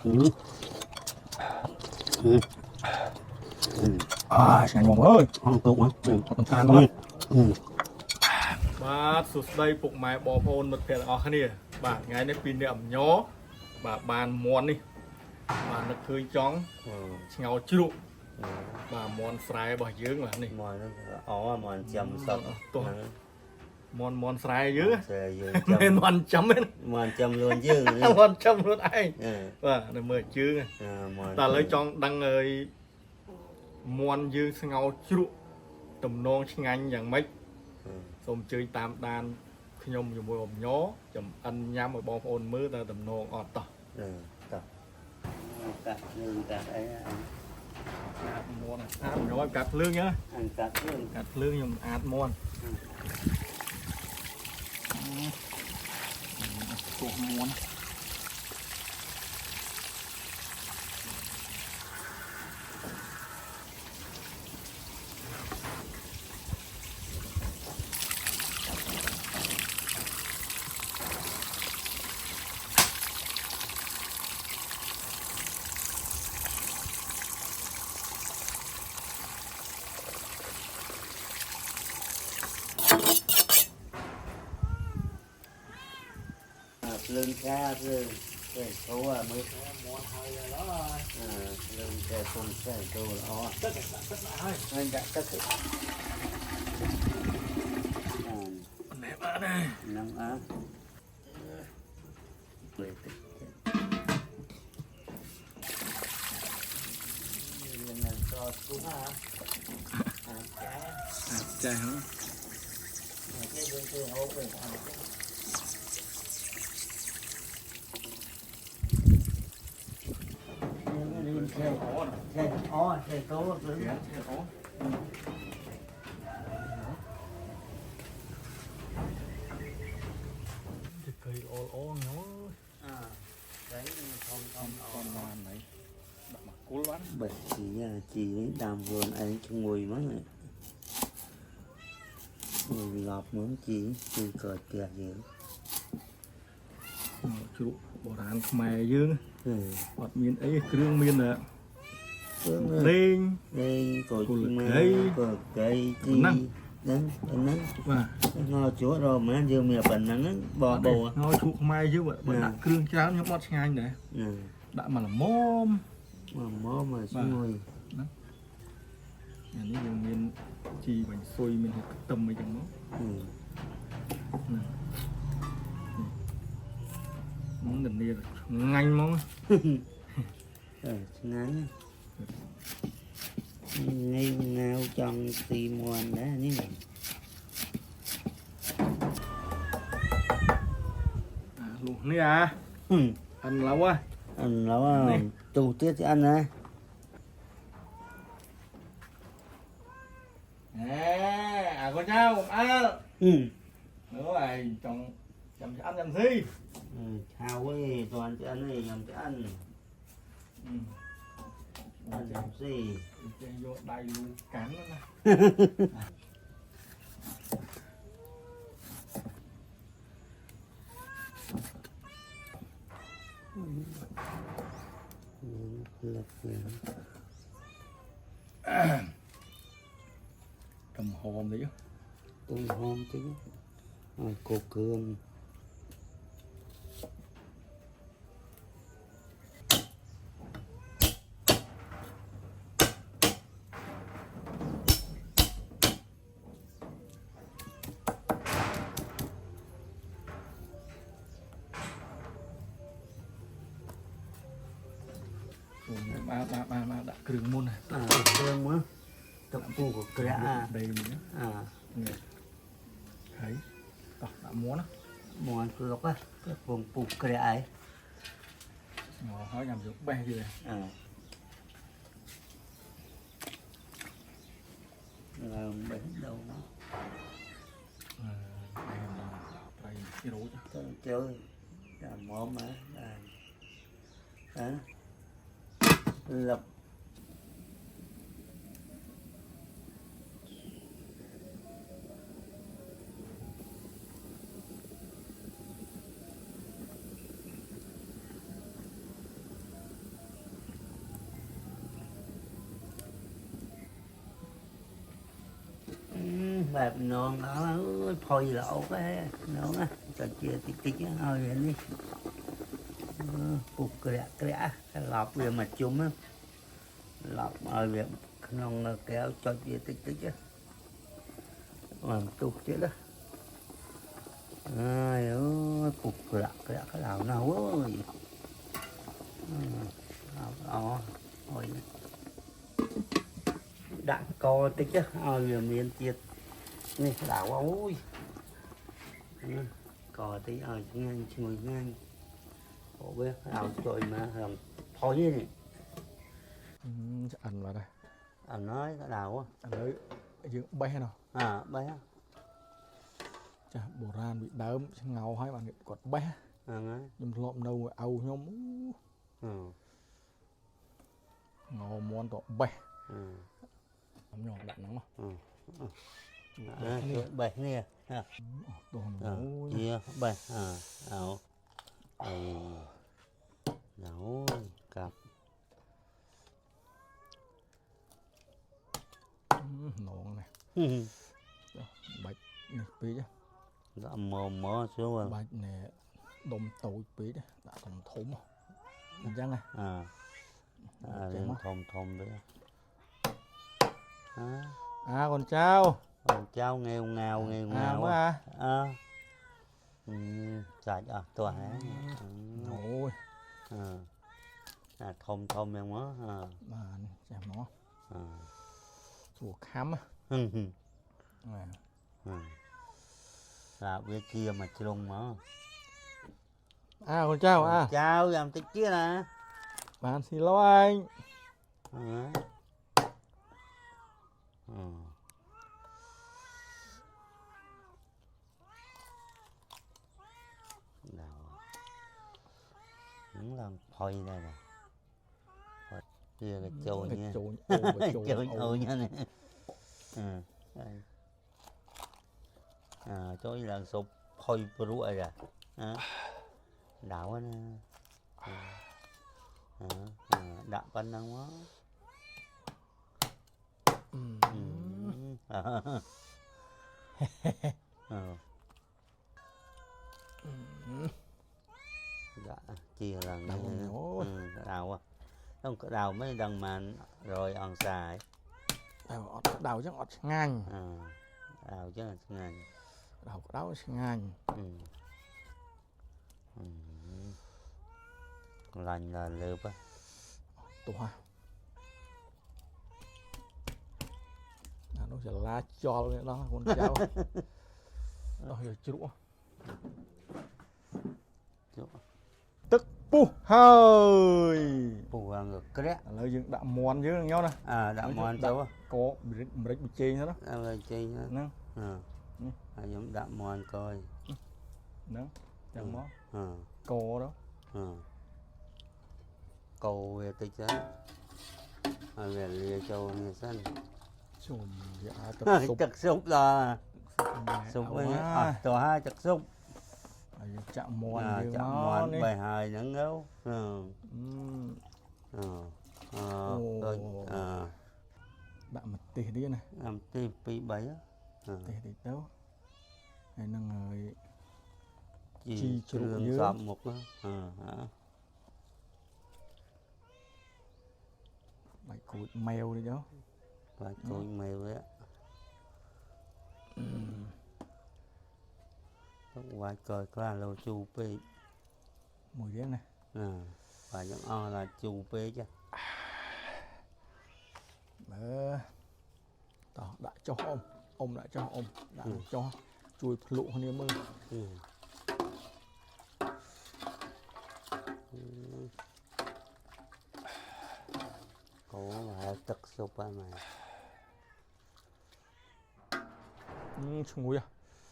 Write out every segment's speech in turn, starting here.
Ngày mong ơi không tốt quá không than thôiបាទសួស្តីពុកម៉ែបងប្អូនមិត្តភក្តិទាំងអស់គ្នាបាទថ្ងៃនេះពីអ្នកអំញបាទបានមន់នេះបាទនឹកឃើញចង់ឆ្ងោជ្រូកបាទមន់ស្រែរបស់យើងបាទនេះ mòn nó ó mòn chầm sọc មន់ស្រែយើង chầm មិនមន់ចំទេ mòn chầm luôn chứ មន់ចំខ្លួនឯងបាទនៅមើលជើង mòn តែឥឡូវចង់ដឹងហើយមន់យើងស្ងោជ្រូកតំណងឆ្ងាញ់យ៉ាងម៉េចសូមអញ្ជើញតាមដានខ្ញុំជាមួយអំញចំអិនញ៉ាំឲ្យបងប្អូនមើលតើតំណងអត់តោះ tập cắt lương cắt ấy កាត់មន់អាតញ៉ាំកាត់ភ្លើងណា ăn cắt lương កាត់ភ្លើងខ្ញុំអាតមន់ទុះមន់ lương xa lương cái số à mới món hơi đó lương cái con cái số đó tất cả anh đã tất cả mẹ bạn này năm á lần cho xuống hả chà hả cái bên kia hố về xe tố lưỡi cây ô ô nó đấy không con màn này đặt mặt cú lắm bởi chỉ đàm vườn ấy cho ngồi mất này ngồi lọp muốn chỉ cờ tiệt gì chú bộ đàn mè dương bọt miên ấy kêu miên nè lên đây cột cây chi đến và ngò chúa rồi mà dương mẹ bẩn nắng bò bò ngồi chuột mai chứ vậy bẩn đặt kêu cháo nhóc bọt ngay đấy đã mà là móm mà xuống ngồi nhàนี้ยังมีจีบซอยมันตำไปจังเนาะmón đần đi nganh món ngắn ngay ngao trong tì muôn đó ní này luôn ní à ăn lâu á ăn lâu à tù tiết cho ăn à con cháu ăn nữa rồi chồng chồng ăn làm gì chào ấy toàn cho ăn này làm cho ăn ăn làm gì vô đầy luôn cắn nó cầm hòm đấy chứ cầm hòm chứ cô cương ba đã kêu môn này cương quá tập phu của kẻ đây nữa thấy đã muốn á món cược á cái vùng phụ kẻ ấy ngồi hỏi làm được bè gì này làm bánh đâu đây cái rối chơi làm món mà đó lập bẹp non đó phơi lỗ cái non á cho chia tí tí á thôi vậy đi cục kẹt cái lọp về mặt chung á lọp ở về non kéo cho chia tí tí á làm tục chứ đó ai ơi cục kẹt cái nào nào ơi đó thôi đã co tí chứ ơi về miền chia này đảo ôi cò tí ngang người ngang ủa biết ảo trời mà làm thôi với này ăn vào đây anh nói cái đào á ăn lấy dương bé nào bé chà bồ ran bị đớm ngầu hai bạn quật bé nhưng lộn đâu âu nhóm ngầu món tọ bé nhỏ đạn nóng bảy nè chia bảy ảo nấu cặp nón này bạch này tí chứ đã mò xuống rồi bạch này đom tối tí đấy đã thùng thốn rồi chăng này thom đấy con cháu nghèo ngào quá chạy tòa ngồi thom em quá mà chả nó chùa khám là bên kia mà trông mà con cháu cháu làm tích kia nè bạn xin lỗi anh những lần phơi đây nè kia cái chồi nha chồi nha nè cho lần sụp phơi rủi rồi đảo nè đạp anh năng quá dạ chia lần đào không có đào mấy đằng mà rồi ăn xài đào chắc ọt ngang đào chứ là ngang đào ngang lành là lượp á tua nó sẽ lá cho cái đó con cháu đó giờ chữa tức pu hơi pu ngược cái đấy lấy dựng đạm mòn với nhau nè đạm mòn cháu có bị chê nữa đó chê nữa giống đạm mòn coi nữa chẳng mó cô đó cô về tích chứ về lìa châu nghe xanh chùm chặt súc là súc tòa hai chặt súc chạm mòn bài hài nhẫn ngấu bạn mặt tì đi này làm tì pi bảy tì đâu này là người chi trường sọm một đó bài cụt mèo đi chứ bài cụt mèo đấy vài cời qua lô chu pi mùi đen này và những là chu pi chứ đó đã cho ông đã cho ông đã cho chui lụ hơn em ơi cố là tật sụp à mày ngồi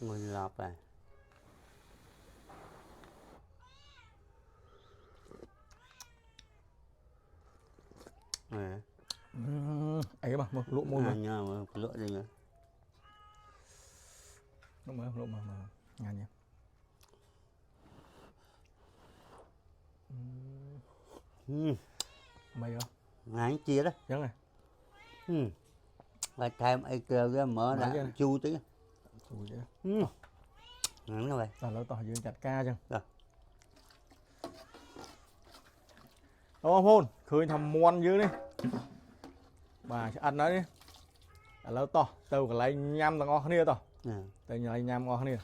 ngồi lọp à ấy mà lụa môi mà lụa gì nữa lụa mà ngàn nhỉ mày không ngán chia đó chắc này và thêm ai kêu ra mở ra chu tí Ui chứ. Ngon các bạn. Rồi lâu tỏ dương chặt ca chăng. Rồi. Đâu hôn, khơi thầm muôn dữ đi. Bà sẽ ăn nó đi. Lâu tỏ, tao cả lấy nhăm tao ngon hơn tao. Tao lấy nhăm ngon hơn.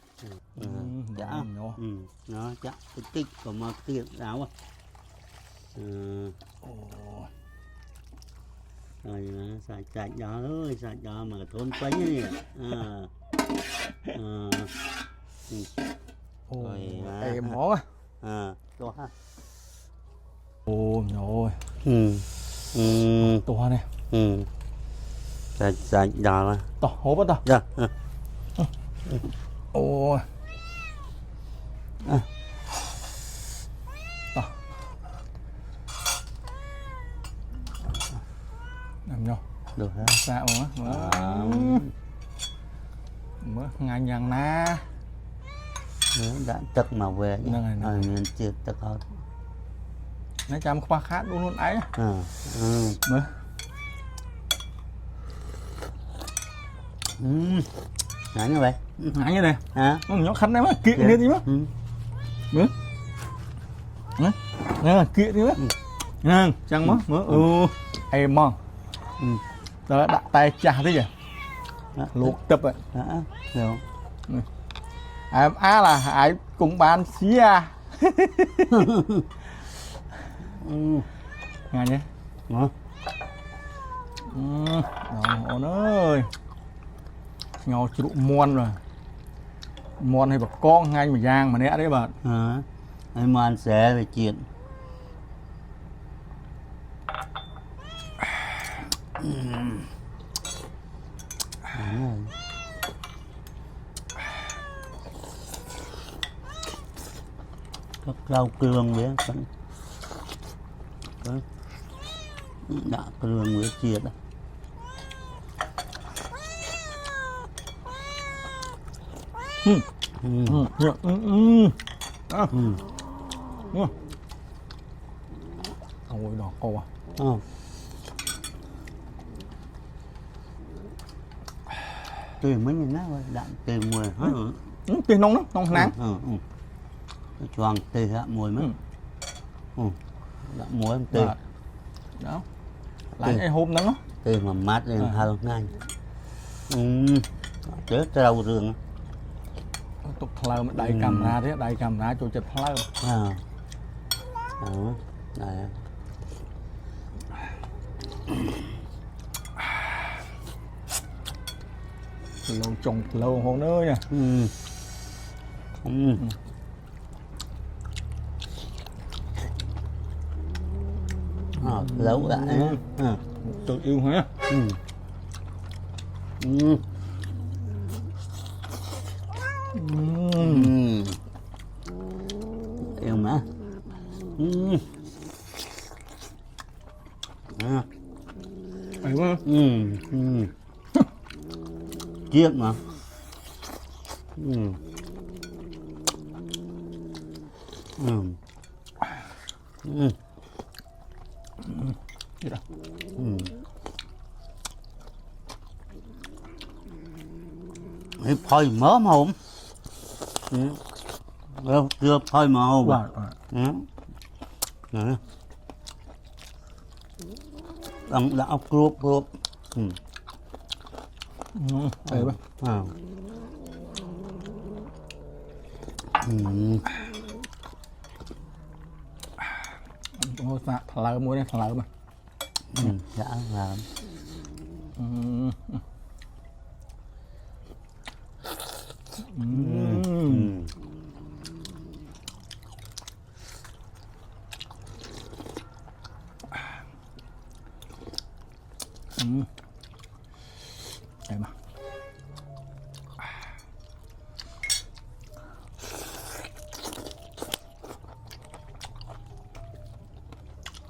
Chả. Nó chắc cái tích còn mà tiện đáo à. Rồi sạch sạch đó ơi, sạch đó mà thôn quánh ấy Ôi, em mó á. To ha. Ôi nhồi. To này. Sạch sạch đó là. To hốp á to. Dạ. Ôi. To. Nằm nhau. Được hả? Xạo á. Mới ngay nhàng na. Đã tức mà về chứ. Mình chưa tức hơn. Nó chăm qua khát luôn luôn ấy. Mới. Nãy như vậy. Nãy như này. Hả? Nó khăn đấy mà, kiện lên đi mà. Mới. Nè, kiện đi mà. Chẳng mà. Em mong. Đó đặt tay chà thế kìa. Luộc tập vậy. Được. Là ai cùng bán xí à. Nghe nhé. Đó, ổn ơi. Ngầu trụ muôn rồi. Muôn hay bật con ngay mà giang mà nè đấy bà. Em ăn xé về chuyện. Các rau cương với đã cương với chiết đó. Ôi đỏ cô à. Tùy mấy nhìn nó đạn tùy mùi hết. Tùy nông lắm, nông nắng. Choàng tùy hạ mùi mấy. Đạn mùi em tùy. Đó. Lại cái hôm nắng đó. Tùy mà mát lên hơn ngay. Chết rau rừng. Tục thờ mà đầy cầm ra thế, đầy cầm ra cho chật thờ. Đây. Lâu trồng lâu hôm nữa nha. Lâu lại. Tôi yêu hả? Yêu mà. Phải không? Chiếc mà. Gì đó? Phơi mớ mà không? Chưa phơi mà không? Đã crup. Đây ba. Ôi dạ, thờ muối này thờ mà. Đã làm. Đây mà.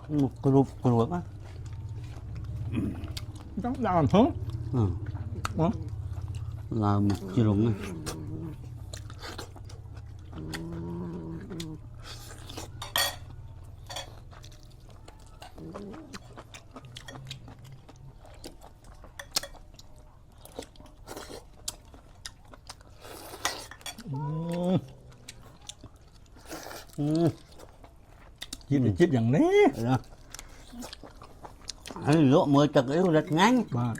Một crup á. Nó đang làm thướng. Làm chưa đúng này. chếtอย่างนี้ lúa mới chặt yếu rất ngắn បាទ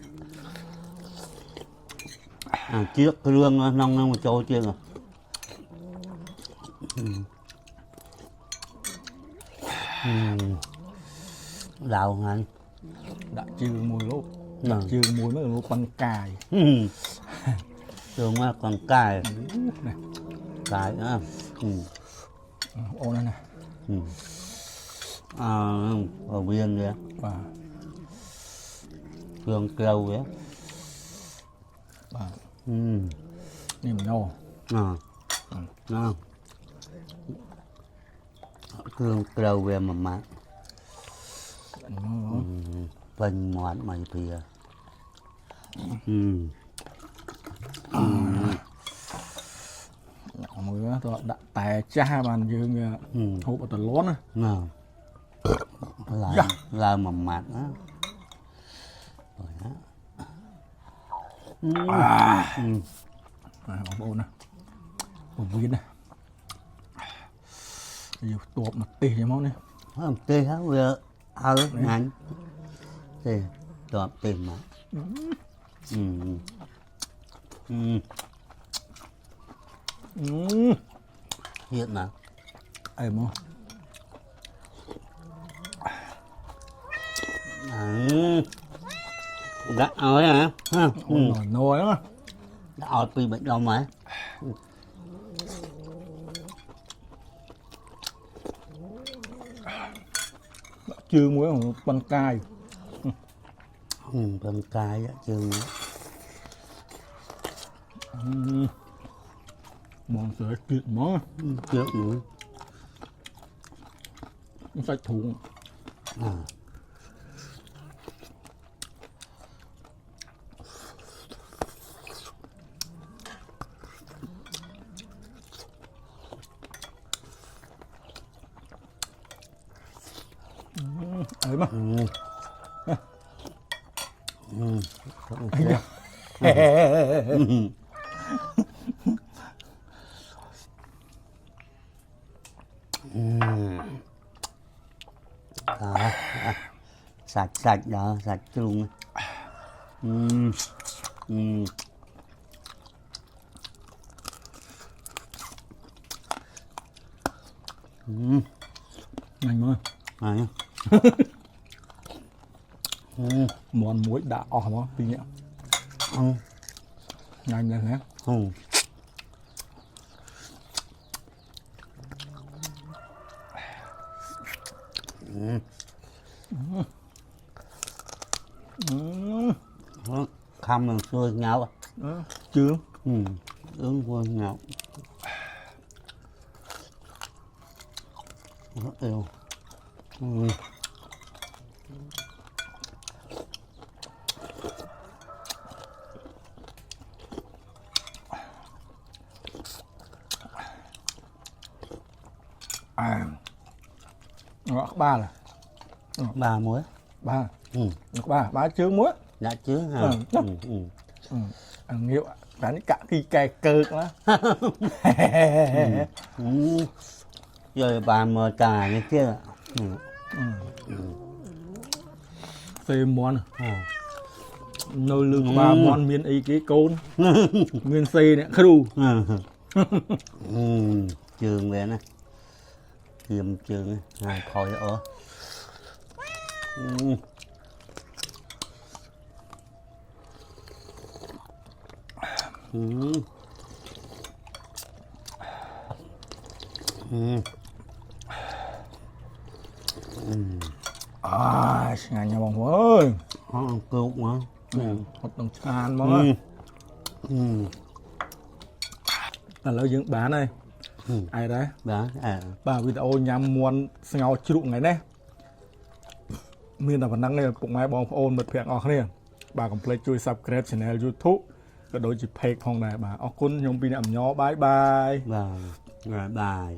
chiếc rương nông nông trôi chưa rồi đào ngay ដាក់ជើងមួយលោក Dạ. ជើងមួយមកលោកប៉ុនកាយ thường mà còn cài នេះ cài nữa អូនណា ở viên vậy បាទ thường kêu vậy បាទ ừ. នេះម្ញោ Nó thường kêu về mà mát phần món mày bìaមួយទៅដាក់តែចាស់បានយើងហូបអត់ទៅលាន់ណា Nào. Lại Dạ. là mà mát á rồi á បងប្អូនណាពវៀនណាយកតបមកទេសយ៉ាងមកនេះ không tê hết vừa áo ngắn tê đọt tê mà hiện nào អីមក đã ơi hả ណយណា đã ơi bị bệnh đâu mà ជើងមួយប៉ុនកាយ con cái á chứ មកស្អីគិតមក trước nữa សាច់ធុង à. Ấy mà sạch sạch đó sạch chung nhanh mà Đấy. មន់មួយដាក់អស់មកពីរនាក់ញ៉ាំឡើងណា Không là xuôi ngáo ជើង ứng xuôi ngáo rất yêu ngõ ba là ba muối ba ba chướng muối đã chứ hả ăn nhiều đánh cả khi cay cơ quá rồi bà mờ trà như kia phê món nơi lương ba món miên y cái côn miên xì này khru trường vậy nè kiềm trường hai thôi ở ngàn nhà bông ơi cục mà một đồng tràn mà là lâu dưỡng bán đây ai đấy đó bà video nhằm muốn ngao chịu ngày này miền là phần năng này cũng ngay bong ôn bật phèn ở này bà còn play chui subscribe channel YouTube cái đối chỉ page phong này bà ở kun nhung pin ẩm nhỏ bye bye rồi bài